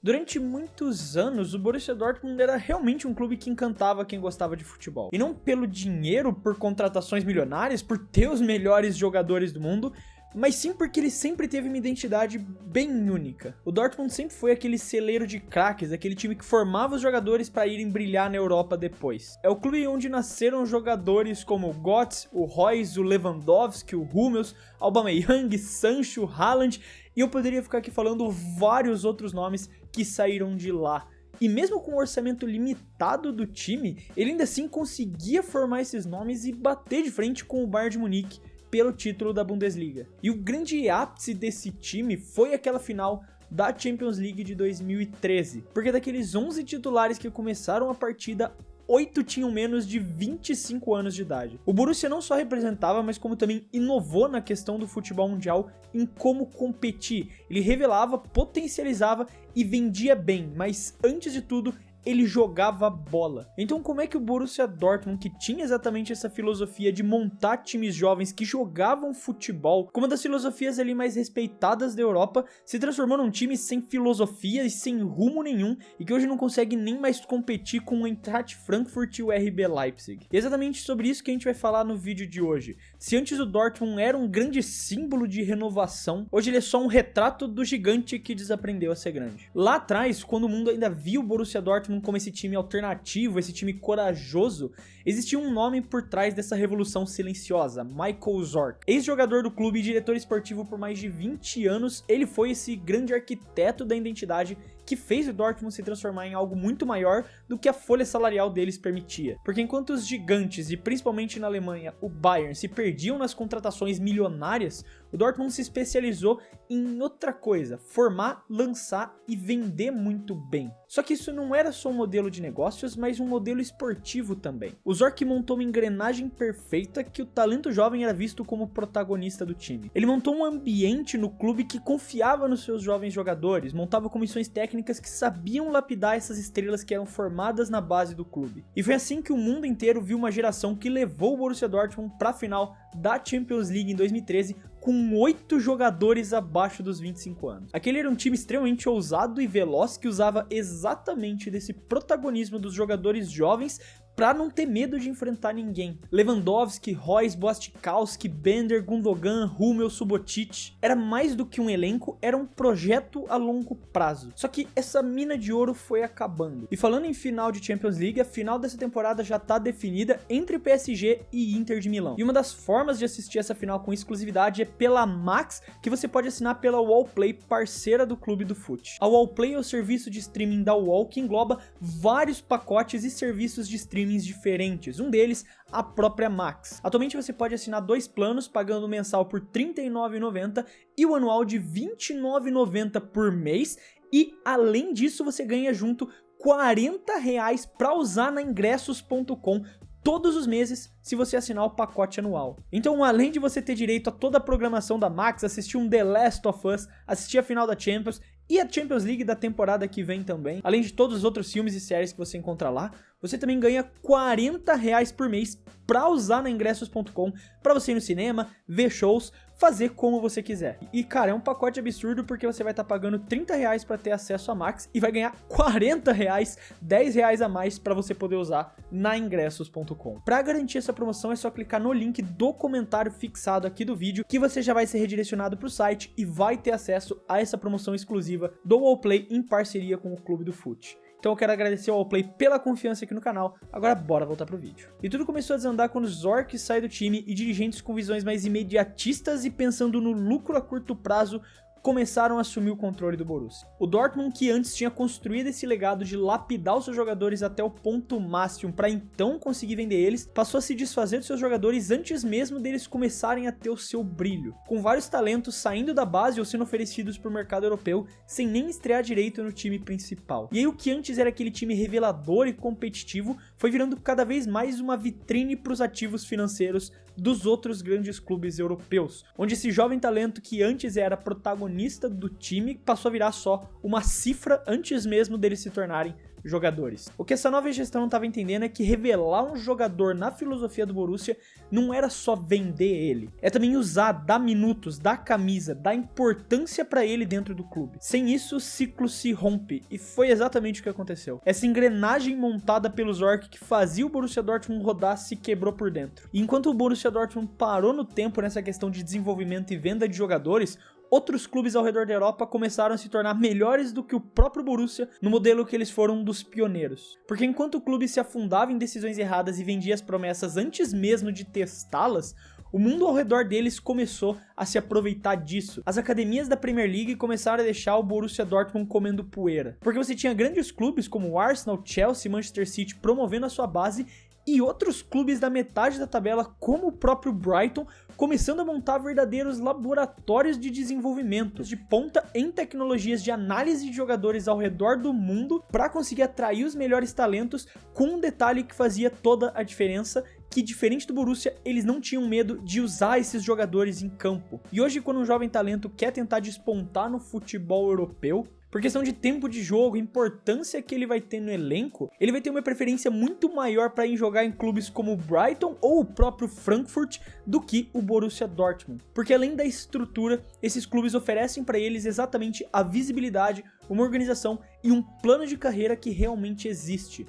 Durante muitos anos, o Borussia Dortmund era realmente um clube que encantava quem gostava de futebol. E não pelo dinheiro, por contratações milionárias, por ter os melhores jogadores do mundo, mas sim porque ele sempre teve uma identidade bem única. O Dortmund sempre foi aquele celeiro de craques, aquele time que formava os jogadores para irem brilhar na Europa depois. É o clube onde nasceram jogadores como o Götze, o Reus, o Lewandowski, o Hummels, Aubameyang, Sancho, Haaland, e eu poderia ficar aqui falando vários outros nomes que saíram de lá. E mesmo com o orçamento limitado do time, ele ainda assim conseguia formar esses nomes e bater de frente com o Bayern de Munique pelo título da Bundesliga. E o grande ápice desse time foi aquela final da Champions League de 2013, porque daqueles 11 titulares que começaram a partida, 8 tinham menos de 25 anos de idade. O Borussia não só representava, mas como também inovou na questão do futebol mundial em como competir. Ele revelava, potencializava e vendia bem, mas antes de tudo, ele jogava bola. Então como é que o Borussia Dortmund, que tinha exatamente essa filosofia de montar times jovens que jogavam futebol, como uma das filosofias ali mais respeitadas da Europa, se transformou num time sem filosofia e sem rumo nenhum, e que hoje não consegue nem mais competir com o Eintracht Frankfurt e o RB Leipzig? E é exatamente sobre isso que a gente vai falar no vídeo de hoje. Se antes o Dortmund era um grande símbolo de renovação, hoje ele é só um retrato do gigante que desaprendeu a ser grande. Lá atrás, quando o mundo ainda via o Borussia Dortmund como esse time alternativo, esse time corajoso, existia um nome por trás dessa revolução silenciosa: Michael Zorc. Ex-jogador do clube e diretor esportivo por mais de 20 anos, ele foi esse grande arquiteto da identidade que fez o Dortmund se transformar em algo muito maior do que a folha salarial deles permitia. Porque enquanto os gigantes, e principalmente na Alemanha, o Bayern, se perdiam nas contratações milionárias, o Dortmund se especializou em outra coisa: formar, lançar e vender muito bem. Só que isso não era só um modelo de negócios, mas um modelo esportivo também. O Zorc montou uma engrenagem perfeita que o talento jovem era visto como protagonista do time. Ele montou um ambiente no clube que confiava nos seus jovens jogadores, montava comissões técnicas que sabiam lapidar essas estrelas que eram formadas na base do clube. E foi assim que o mundo inteiro viu uma geração que levou o Borussia Dortmund para a final da Champions League em 2013, com 8 jogadores abaixo dos 25 anos. Aquele era um time extremamente ousado e veloz que usava exatamente desse protagonismo dos jogadores jovens pra não ter medo de enfrentar ninguém. Lewandowski, Reus, Bostikowski, Bender, Gundogan, Hummels, Subotic. Era mais do que um elenco, era um projeto a longo prazo. Só que essa mina de ouro foi acabando. E falando em final de Champions League, a final dessa temporada já tá definida entre PSG e Inter de Milão. E uma das formas de assistir essa final com exclusividade é pela Max, que você pode assinar pela Wallplay, parceira do Clube do Fut. A Wallplay é o serviço de streaming da Wall que engloba vários pacotes e serviços de streaming diferentes, um deles a própria Max. Atualmente você pode assinar 2 planos pagando o mensal por R$ 39,90 e o anual de R$ 29,90 por mês, e além disso você ganha junto R$ 40 para usar na ingressos.com todos os meses se você assinar o pacote anual. Então, além de você ter direito a toda a programação da Max, assistir um The Last of Us, assistir a final da Champions e a Champions League da temporada que vem também, além de todos os outros filmes e séries que você encontra lá, você também ganha R$ 40 por mês para usar na ingressos.com, para você ir no cinema, ver shows, fazer como você quiser. E cara, é um pacote absurdo porque você vai estar pagando R$ 30 para ter acesso a Max e vai ganhar R$ 40, R$ 10 a mais para você poder usar na ingressos.com. Para garantir essa promoção é só clicar no link do comentário fixado aqui do vídeo que você já vai ser redirecionado para o site e vai ter acesso a essa promoção exclusiva do Wallplay em parceria com o Clube do Fut. Então eu quero agradecer ao Wallplay pela confiança aqui no canal. Agora bora voltar pro vídeo. E tudo começou a desandar quando Zorc sai do time e dirigentes com visões mais imediatistas e pensando no lucro a curto prazo começaram a assumir o controle do Borussia. O Dortmund, que antes tinha construído esse legado de lapidar os seus jogadores até o ponto máximo para então conseguir vender eles, passou a se desfazer dos seus jogadores antes mesmo deles começarem a ter o seu brilho, com vários talentos saindo da base ou sendo oferecidos para o mercado europeu sem nem estrear direito no time principal. E aí o que antes era aquele time revelador e competitivo foi virando cada vez mais uma vitrine para os ativos financeiros dos outros grandes clubes europeus, onde esse jovem talento que antes era protagonista do time passou a virar só uma cifra antes mesmo deles se tornarem jogadores. O que essa nova gestão não estava entendendo é que revelar um jogador na filosofia do Borussia não era só vender ele, é também usar, dar minutos, dar camisa, dar importância para ele dentro do clube. Sem isso, o ciclo se rompe, e foi exatamente o que aconteceu. Essa engrenagem montada pelos Zorc que fazia o Borussia Dortmund rodar se quebrou por dentro. E enquanto o Borussia Dortmund parou no tempo nessa questão de desenvolvimento e venda de jogadores, outros clubes ao redor da Europa começaram a se tornar melhores do que o próprio Borussia no modelo que eles foram dos pioneiros. Porque enquanto o clube se afundava em decisões erradas e vendia as promessas antes mesmo de testá-las, o mundo ao redor deles começou a se aproveitar disso. As academias da Premier League começaram a deixar o Borussia Dortmund comendo poeira. Porque você tinha grandes clubes como o Arsenal, Chelsea e Manchester City promovendo a sua base, e outros clubes da metade da tabela, como o próprio Brighton, começando a montar verdadeiros laboratórios de desenvolvimento de ponta em tecnologias de análise de jogadores ao redor do mundo para conseguir atrair os melhores talentos, com um detalhe que fazia toda a diferença, que diferente do Borussia, eles não tinham medo de usar esses jogadores em campo. E hoje, quando um jovem talento quer tentar despontar no futebol europeu, por questão de tempo de jogo, importância que ele vai ter no elenco, ele vai ter uma preferência muito maior para ir jogar em clubes como o Brighton ou o próprio Frankfurt do que o Borussia Dortmund. Porque além da estrutura, esses clubes oferecem para eles exatamente a visibilidade, uma organização e um plano de carreira que realmente existe.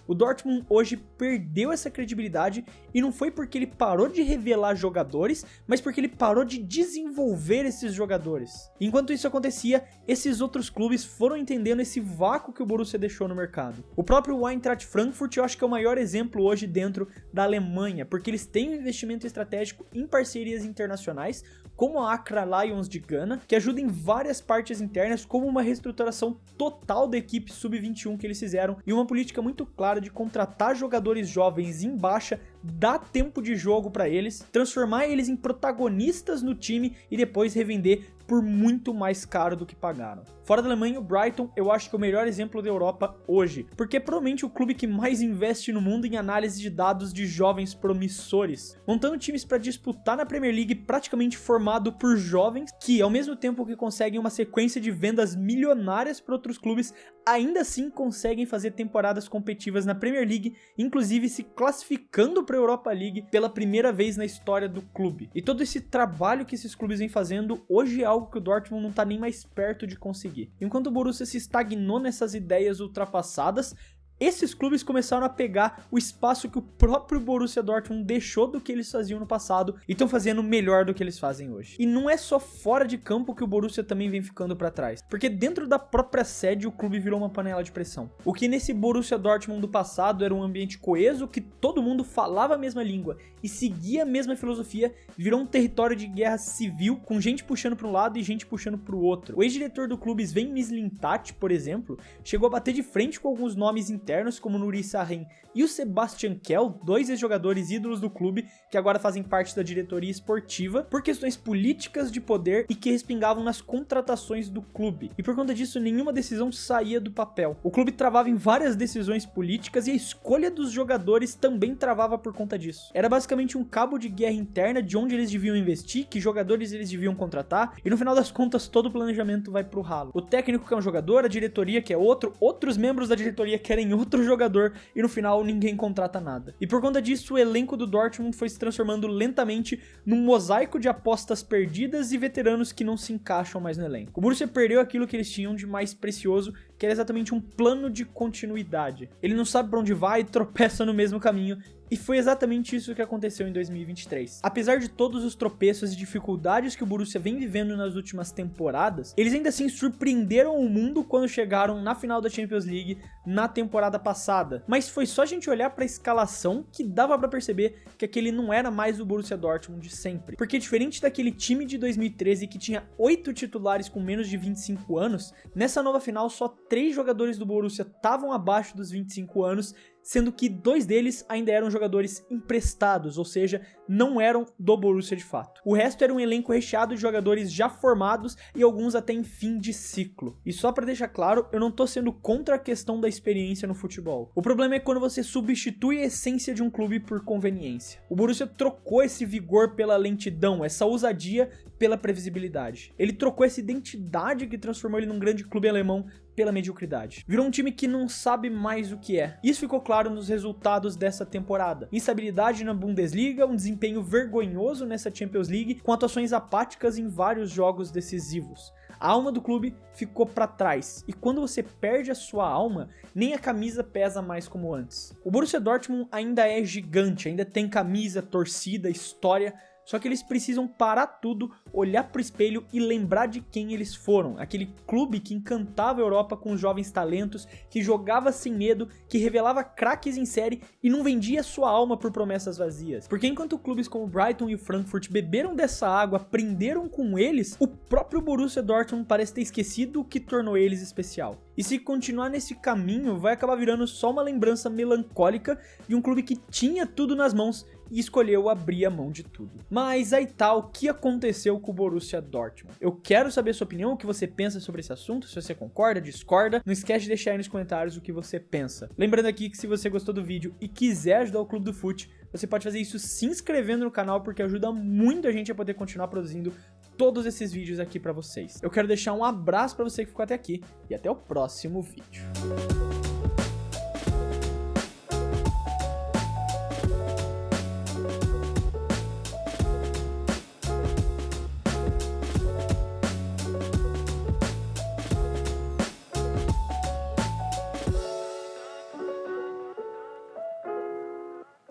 O Dortmund hoje perdeu essa credibilidade e não foi porque ele parou de revelar jogadores, mas porque ele parou de desenvolver esses jogadores. Enquanto isso acontecia, esses outros clubes foram entendendo esse vácuo que o Borussia deixou no mercado. O próprio Eintracht Frankfurt eu acho que é o maior exemplo hoje dentro da Alemanha, porque eles têm um investimento estratégico em parcerias internacionais, como a Accra Lions de Gana, que ajuda em várias partes internas, como uma reestruturação total da equipe sub-21 que eles fizeram, e uma política muito clara de contratar jogadores jovens em baixa, dar tempo de jogo para eles, transformar eles em protagonistas no time e depois revender por muito mais caro do que pagaram. Fora da Alemanha, o Brighton eu acho que é o melhor exemplo da Europa hoje, porque é provavelmente o clube que mais investe no mundo em análise de dados de jovens promissores, montando times para disputar na Premier League praticamente formado por jovens que, ao mesmo tempo que conseguem uma sequência de vendas milionárias para outros clubes, ainda assim conseguem fazer temporadas competitivas na Premier League, inclusive se classificando para a Europa League pela primeira vez na história do clube. E todo esse trabalho que esses clubes vêm fazendo hoje é algo que o Dortmund não está nem mais perto de conseguir. Enquanto o Borussia se estagnou nessas ideias ultrapassadas, esses clubes começaram a pegar o espaço que o próprio Borussia Dortmund deixou do que eles faziam no passado e estão fazendo melhor do que eles fazem hoje. E não é só fora de campo que o Borussia também vem ficando para trás, porque dentro da própria sede o clube virou uma panela de pressão. O que nesse Borussia Dortmund do passado era um ambiente coeso, que todo mundo falava a mesma língua e seguia a mesma filosofia, virou um território de guerra civil, com gente puxando para um lado e gente puxando para o outro. O ex-diretor do clube, Sven Mislintat, por exemplo, chegou a bater de frente com alguns nomes internos como Nuri Sahin e o Sebastian Kell, dois ex-jogadores ídolos do clube que agora fazem parte da diretoria esportiva, por questões políticas de poder e que respingavam nas contratações do clube. E por conta disso, nenhuma decisão saía do papel. O clube travava em várias decisões políticas e a escolha dos jogadores também travava por conta disso. Era basicamente um cabo de guerra interna de onde eles deviam investir, que jogadores eles deviam contratar, e no final das contas todo o planejamento vai pro ralo. O técnico quer um jogador, a diretoria quer outro, outros membros da diretoria querem outro jogador e no final ninguém contrata nada. E por conta disso, o elenco do Dortmund foi se transformando lentamente num mosaico de apostas perdidas e veteranos que não se encaixam mais no elenco. O Borussia perdeu aquilo que eles tinham de mais precioso, que era exatamente um plano de continuidade. Ele não sabe pra onde vai e tropeça no mesmo caminho. E foi exatamente isso que aconteceu em 2023. Apesar de todos os tropeços e dificuldades que o Borussia vem vivendo nas últimas temporadas, eles ainda assim surpreenderam o mundo quando chegaram na final da Champions League na temporada passada. Mas foi só a gente olhar para a escalação que dava para perceber que aquele não era mais o Borussia Dortmund de sempre. Porque diferente daquele time de 2013 que tinha 8 titulares com menos de 25 anos, nessa nova final só 3 jogadores do Borussia estavam abaixo dos 25 anos, sendo que 2 deles ainda eram jogadores emprestados, ou seja, não eram do Borussia de fato. O resto era um elenco recheado de jogadores já formados e alguns até em fim de ciclo. E só pra deixar claro, eu não tô sendo contra a questão da experiência no futebol. O problema é quando você substitui a essência de um clube por conveniência. O Borussia trocou esse vigor pela lentidão, essa ousadia pela previsibilidade. Ele trocou essa identidade que transformou ele num grande clube alemão pela mediocridade. Virou um time que não sabe mais o que é. Isso ficou claro nos resultados dessa temporada. Instabilidade na Bundesliga, um desempenho vergonhoso nessa Champions League, com atuações apáticas em vários jogos decisivos. A alma do clube ficou pra trás, e quando você perde a sua alma, nem a camisa pesa mais como antes. O Borussia Dortmund ainda é gigante, ainda tem camisa, torcida, história, só que eles precisam parar tudo, olhar pro espelho e lembrar de quem eles foram. Aquele clube que encantava a Europa com os jovens talentos, que jogava sem medo, que revelava craques em série e não vendia sua alma por promessas vazias. Porque enquanto clubes como o Brighton e o Frankfurt beberam dessa água, aprenderam com eles, o próprio Borussia Dortmund parece ter esquecido o que tornou eles especial. E se continuar nesse caminho, vai acabar virando só uma lembrança melancólica de um clube que tinha tudo nas mãos e escolheu abrir a mão de tudo. Mas aí tá, o que aconteceu com o Borussia Dortmund? Eu quero saber a sua opinião, o que você pensa sobre esse assunto, se você concorda, discorda. Não esquece de deixar aí nos comentários o que você pensa. Lembrando aqui que se você gostou do vídeo e quiser ajudar o Clube do Fute, você pode fazer isso se inscrevendo no canal, porque ajuda muito a gente a poder continuar produzindo todos esses vídeos aqui pra vocês. Eu quero deixar um abraço pra você que ficou até aqui e até o próximo vídeo.